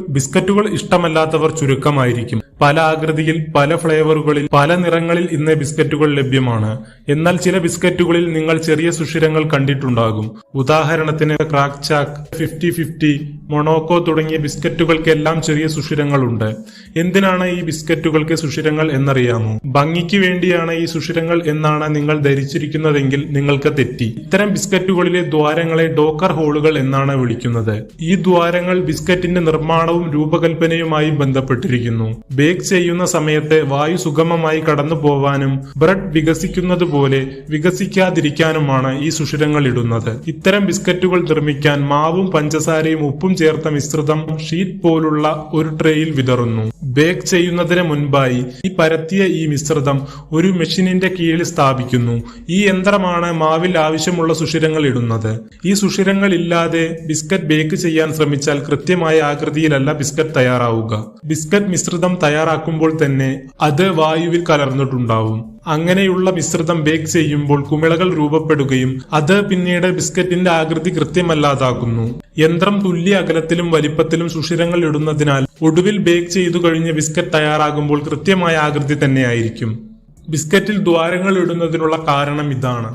ബിസ്ക്കറ്റുകൾ ഇഷ്ടമല്ലാത്തവർ ചുരുക്കമായിരിക്കും. പല ആകൃതിയിൽ, പല ഫ്ലേവറുകളിൽ, പല നിറങ്ങളിൽ ഇന്ന് ബിസ്ക്കറ്റുകൾ ലഭ്യമാണ്. എന്നാൽ ചില ബിസ്ക്കറ്റുകളിൽ നിങ്ങൾ ചെറിയ സുഷിരങ്ങൾ കണ്ടിട്ടുണ്ടാകും. ഉദാഹരണത്തിന് ക്രാക്ക് ചാക്ക്, 50-50, മൊണോക്കോ തുടങ്ങിയ ബിസ്ക്കറ്റുകൾക്കെല്ലാം ചെറിയ സുഷിരങ്ങളുണ്ട്. എന്തിനാണ് ഈ ബിസ്ക്കറ്റുകൾക്ക് സുഷിരങ്ങൾ എന്നറിയാമോ? ഭംഗിക്ക് വേണ്ടിയാണ് ഈ സുഷിരങ്ങൾ എന്നാണ് നിങ്ങൾ ധരിച്ചിരിക്കുന്നതെങ്കിൽ നിങ്ങൾക്ക് തെറ്റി. ഇത്തരം ബിസ്ക്കറ്റുകളിലെ ദ്വാരങ്ങളെ ഡോക്കർ ഹോളുകൾ എന്നാണ് വിളിക്കുന്നത്. ഈ ദ്വാരങ്ങൾ ബിസ്ക്കറ്റിന്റെ നിർമ്മാണവും രൂപകൽപ്പനയുമായി ബന്ധപ്പെട്ടിരിക്കുന്നു. ബേക്ക് ചെയ്യുന്ന സമയത്ത് വായു സുഗമമായി കടന്നു പോവാനും ബ്രെഡ് വികസിക്കുന്നത് പോലെ വികസിക്കാതിരിക്കാനുമാണ് ഈ സുഷിരങ്ങൾ ഇടുന്നത്. ഇത്തരം ബിസ്ക്കറ്റുകൾ നിർമ്മിക്കാൻ മാവും പഞ്ചസാരയും ഉപ്പും ചേർത്ത മിശ്രിതം ഷീറ്റ് പോലുള്ള ഒരു ട്രേയിൽ വിതറുന്നു. ബേക്ക് ചെയ്യുന്നതിന് മുൻപായി പരത്തിയ ഈ മിശ്രിതം ഒരു മെഷീനിന്റെ കീഴിൽ സ്ഥാപിക്കുന്നു. ഈ യന്ത്രമാണ് മാവിൽ ആവശ്യമുള്ള സുഷിരങ്ങൾ ഇടുന്നത്. ഈ സുഷിരങ്ങൾ ഇല്ലാതെ ബിസ്ക്കറ്റ് ബേക്ക് ചെയ്യാൻ ശ്രമിച്ചാൽ കൃത്യമായ ആകൃതിയിലല്ല ബിസ്ക്കറ്റ് തയ്യാറാവുക. ബിസ്ക്കറ്റ് മിശ്രിതം തയ്യാറാക്കുമ്പോൾ തന്നെ അത് വായുവിൽ കലർന്നിട്ടുണ്ടാവും. അങ്ങനെയുള്ള മിശ്രിതം ബേക്ക് ചെയ്യുമ്പോൾ കുമിളകൾ രൂപപ്പെടുകയും അത് പിന്നീട് ബിസ്ക്കറ്റിന്റെ ആകൃതി കൃത്യമല്ലാതാക്കുന്നു. യന്ത്രം തുല്യ അകലത്തിലും വലിപ്പത്തിലും സുഷിരങ്ങൾ ഇടുന്നതിനാൽ ഒടുവിൽ ബേക്ക് ചെയ്തു കഴിഞ്ഞ ബിസ്ക്കറ്റ് തയ്യാറാകുമ്പോൾ കൃത്യമായ ആകൃതി തന്നെയായിരിക്കും. ബിസ്ക്കറ്റിൽ ദ്വാരങ്ങൾ ഇടുന്നതിനുള്ള കാരണം ഇതാണ്.